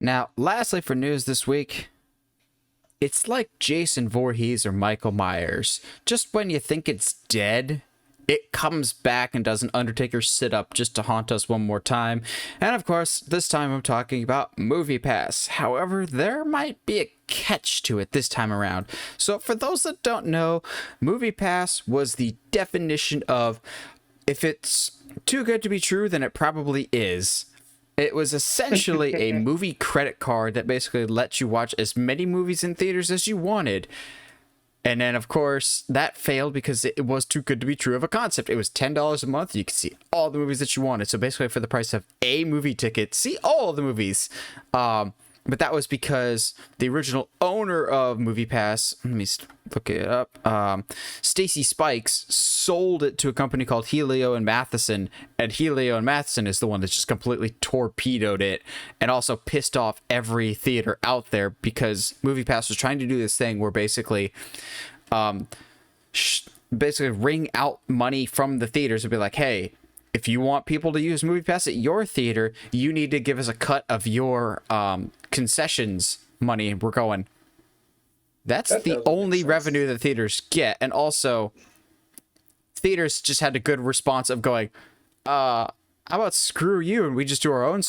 Now, lastly, for news this week, it's like Jason Voorhees or Michael Myers. Just when you think it's dead, it comes back and does an Undertaker sit-up just to haunt us one more time. And of course, this time I'm talking about MoviePass. However, there might be a catch to it this time around. So for those that don't know, MoviePass was the definition of if it's too good to be true, then it probably is. It was essentially a movie credit card that basically lets you watch as many movies in theaters as you wanted. And then, of course, that failed because it was too good to be true of a concept. It was $10 a month. You could see all the movies that you wanted. So basically, for the price of a movie ticket, see all the movies. But that was because the original owner of MoviePass, let me look it up, Stacy Spikes, sold it to a company called Helio and Matheson, and Helio and Matheson is the one that just completely torpedoed it and also pissed off every theater out there because MoviePass was trying to do this thing where basically wring out money from the theaters and be like, hey, if you want people to use MoviePass at your theater, you need to give us a cut of your concessions money. And we're going, that's the only revenue that theaters get. And also, theaters just had a good response of going, how about screw you and we just do our own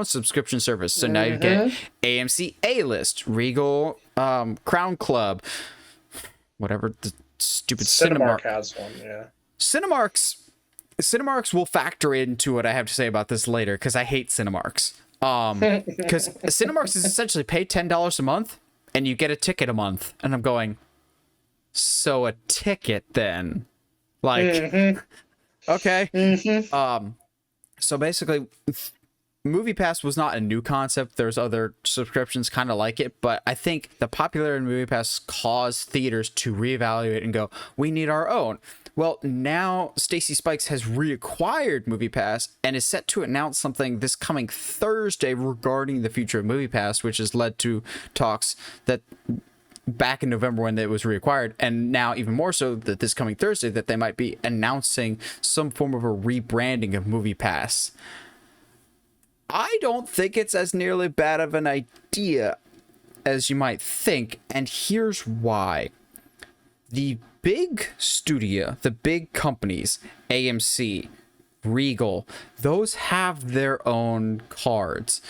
subscription service. So now you get AMC A-List, Regal, Crown Club, whatever the stupid Cinemark has one, yeah. Cinemarks will factor into what I have to say about this later because I hate Cinemarks. Because Cinemarks is essentially pay $10 a month and you get a ticket a month. And I'm going, so a ticket then? Like, okay. So basically, MoviePass was not a new concept. There's other subscriptions kind of like it, but I think the popularity of MoviePass caused theaters to reevaluate and go, we need our own. Well, now Stacy Spikes has reacquired MoviePass and is set to announce something this coming Thursday regarding the future of MoviePass, which has led to talks that back in November when it was reacquired, and now even more so that this coming Thursday that they might be announcing some form of a rebranding of MoviePass. I don't think it's as nearly bad of an idea as you might think, and here's why. The big studio, the big companies, AMC, Regal, those have their own cards.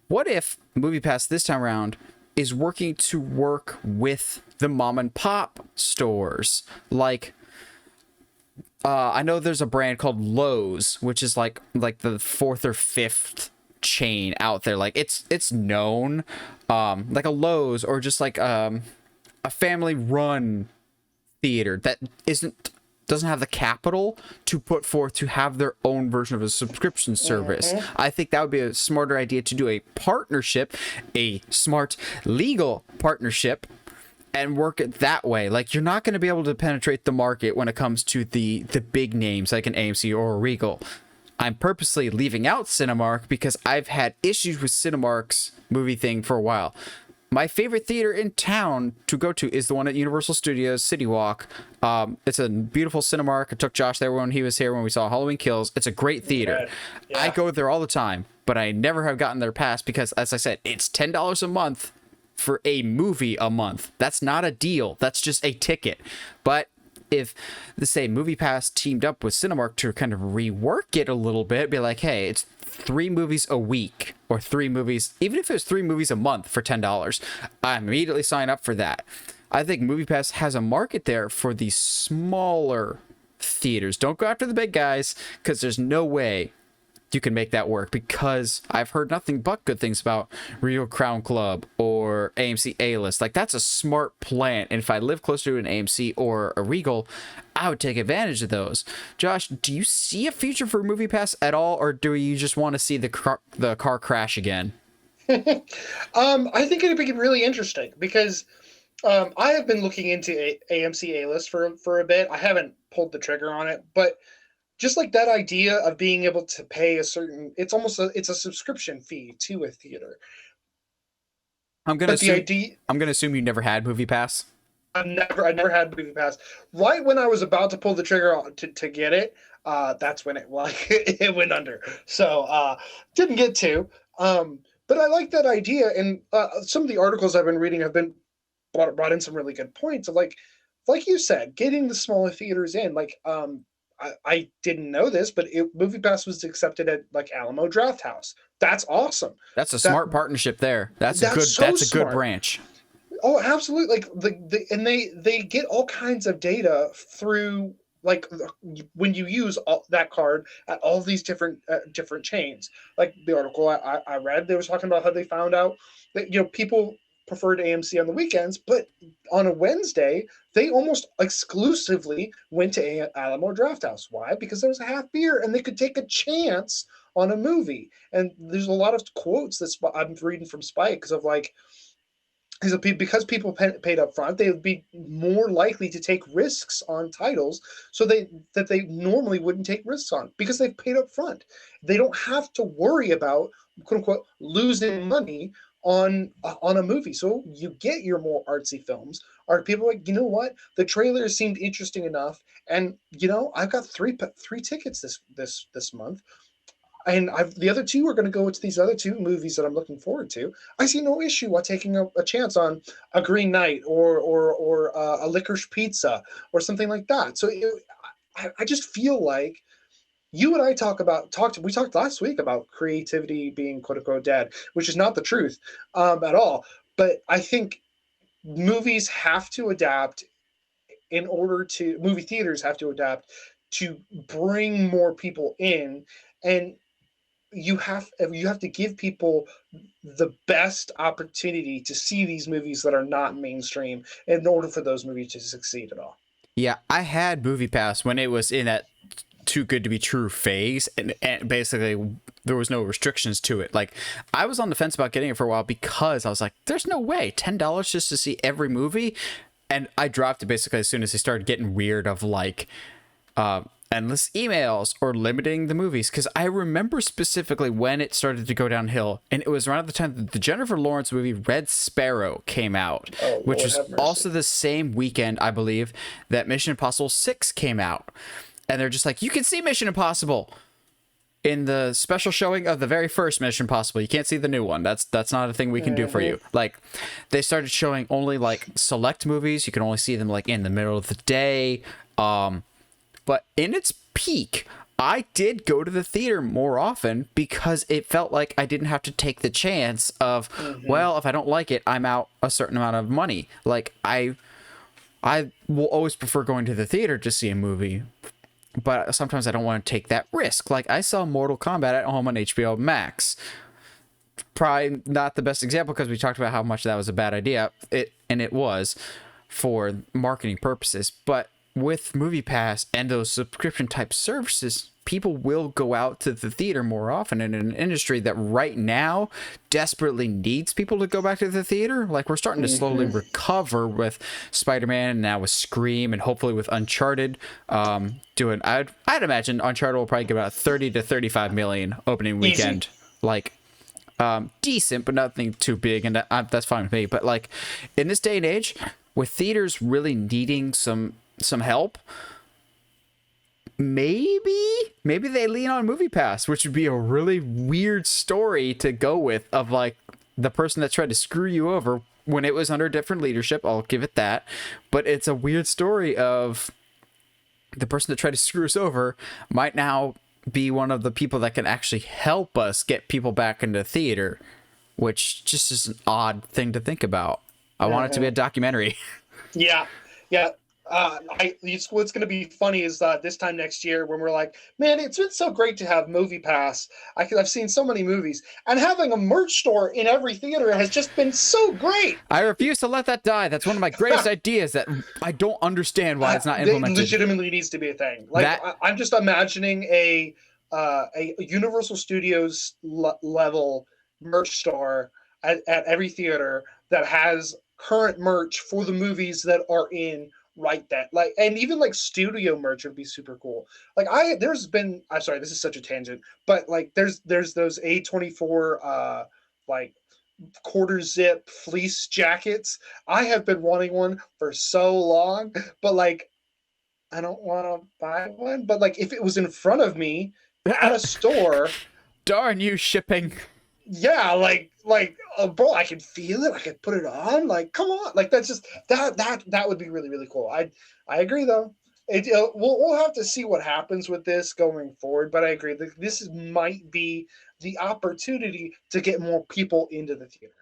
What if MoviePass this time around is working to work with the mom and pop stores? Like, I know there's a brand called Lowe's, which is like the fourth or fifth chain out there. Like it's known, like a Lowe's or just like a family run theater that doesn't have the capital to put forth to have their own version of a subscription service. I think that would be a smarter idea to do a partnership, a smart legal partnership, and work it that way. Like, you're not going to be able to penetrate the market when it comes to the big names like an AMC or a Regal. I'm purposely leaving out Cinemark because I've had issues with Cinemark's movie thing for a while. My favorite theater in town to go to is the one at Universal Studios City Walk. It's a beautiful Cinemark. I took Josh there when he was here when we saw Halloween Kills. It's a great theater. Yeah. I go there all the time, but I never have gotten there past because, as I said, it's $10 a month for a movie a month. That's not a deal. That's just a ticket. But if, let's say, MoviePass teamed up with Cinemark to kind of rework it a little bit, be like, hey, it's 3 movies a week or 3 movies, even if it was 3 movies a month for $10, I immediately sign up for that. I think MoviePass has a market there for the smaller theaters. Don't go after the big guys because there's no way you can make that work, because I've heard nothing but good things about Real Crown Club or AMC A-List. Like, that's a smart plan, and if I live closer to an AMC or a Regal, I would take advantage of those. Josh, do you see a future for MoviePass at all, or do you just want to see the car crash again? I think it'd be really interesting because I have been looking into AMC A-List for a bit. I haven't pulled the trigger on it, but just like that idea of being able to pay a certain, it's a subscription fee to a theater. I'm gonna assume you never had MoviePass. I never had MoviePass. Right when I was about to pull the trigger to get it, that's when it went under. So didn't get to. But I like that idea, and some of the articles I've been reading have been brought in some really good points of like you said, getting the smaller theaters in. I didn't know this, but MoviePass was accepted at like Alamo Drafthouse. That's awesome. That's a That smart partnership there. that's so That's a good smart. branch. Oh, absolutely. Like and they get all kinds of data through like when you use that card at all these different chains. Like the article I read, they was talking about how they found out that people preferred AMC on the weekends, but on a Wednesday they almost exclusively went to Alamo Drafthouse. Why? Because there was a half beer and they could take a chance on a movie. And there's a lot of quotes that I'm reading from Spike because of like because people paid up front, they would be more likely to take risks on titles that they normally wouldn't take risks on because they've paid up front. They don't have to worry about quote unquote losing money on a movie. So you get your more artsy films. Are people like, you know what? The trailer seemed interesting enough, and I've got three tickets this month. And the other two are going to go to these other two movies that I'm looking forward to. I see no issue with taking a chance on a Green Knight or a Licorice Pizza or something like that. So I just feel like you and I we talked last week about creativity being quote unquote dead, which is not the truth at all. But I think movies have to adapt movie theaters have to adapt to bring more people in, and you have to give people the best opportunity to see these movies that are not mainstream in order for those movies to succeed at all. Yeah, I had MoviePass when it was in that too good to be true phase, and basically there was no restrictions to it. Like, I was on the fence about getting it for a while because I was like, there's no way $10 just to see every movie. And I dropped it basically as soon as they started getting weird of like endless emails or limiting the movies, because I remember specifically when it started to go downhill, and it was around the time that the Jennifer Lawrence movie Red Sparrow came out, which was also the same weekend, I believe, that Mission Impossible 6 came out. And they're just like, you can see Mission Impossible in the special showing of the very first Mission Impossible. You can't see the new one. That's not a thing we can do for you. Like, they started showing only like select movies. You can only see them like in the middle of the day. But in its peak, I did go to the theater more often because it felt like I didn't have to take the chance of, well, if I don't like it, I'm out a certain amount of money. Like, I will always prefer going to the theater to see a movie, but sometimes I don't want to take that risk. Like, I saw Mortal Kombat at home on HBO Max. Probably not the best example because we talked about how much that was a bad idea. It was for marketing purposes, but with MoviePass and those subscription type services, people will go out to the theater more often in an industry that right now desperately needs people to go back to the theater. Like, we're starting to slowly recover with Spider-Man and now with Scream and hopefully with Uncharted doing, I'd imagine Uncharted will probably get about 30 to 35 million opening weekend. Easy. Like, decent, but nothing too big, and that's fine with me. But like, in this day and age, with theaters really needing some help, maybe they lean on MoviePass, which would be a really weird story to go with, of like the person that tried to screw you over when it was under different leadership. I'll give it that, but it's a weird story of the person that tried to screw us over might now be one of the people that can actually help us get people back into theater, which just is an odd thing to think about. I want it to be a documentary. Yeah. What's going to be funny is this time next year when we're like, man, it's been so great to have MoviePass. I've seen so many movies, and having a merch store in every theater has just been so great. I refuse to let that die. That's one of my greatest ideas that I don't understand why it's not implemented. It legitimately needs to be a thing. Like, I'm just imagining a Universal Studios level merch store at every theater that has current merch for the movies that are in right that, like, and even like studio merch would be super cool. Like, I'm sorry, this is such a tangent, but like there's those A24 like quarter zip fleece jackets. I have been wanting one for so long, but like I don't want to buy one. But like if it was in front of me at a store, darn you shipping. yeah, bro, I can feel it. I can put it on. Like, come on, like that's just that would be really really cool. I agree though. We'll have to see what happens with this going forward, but I agree that this might be the opportunity to get more people into the theater.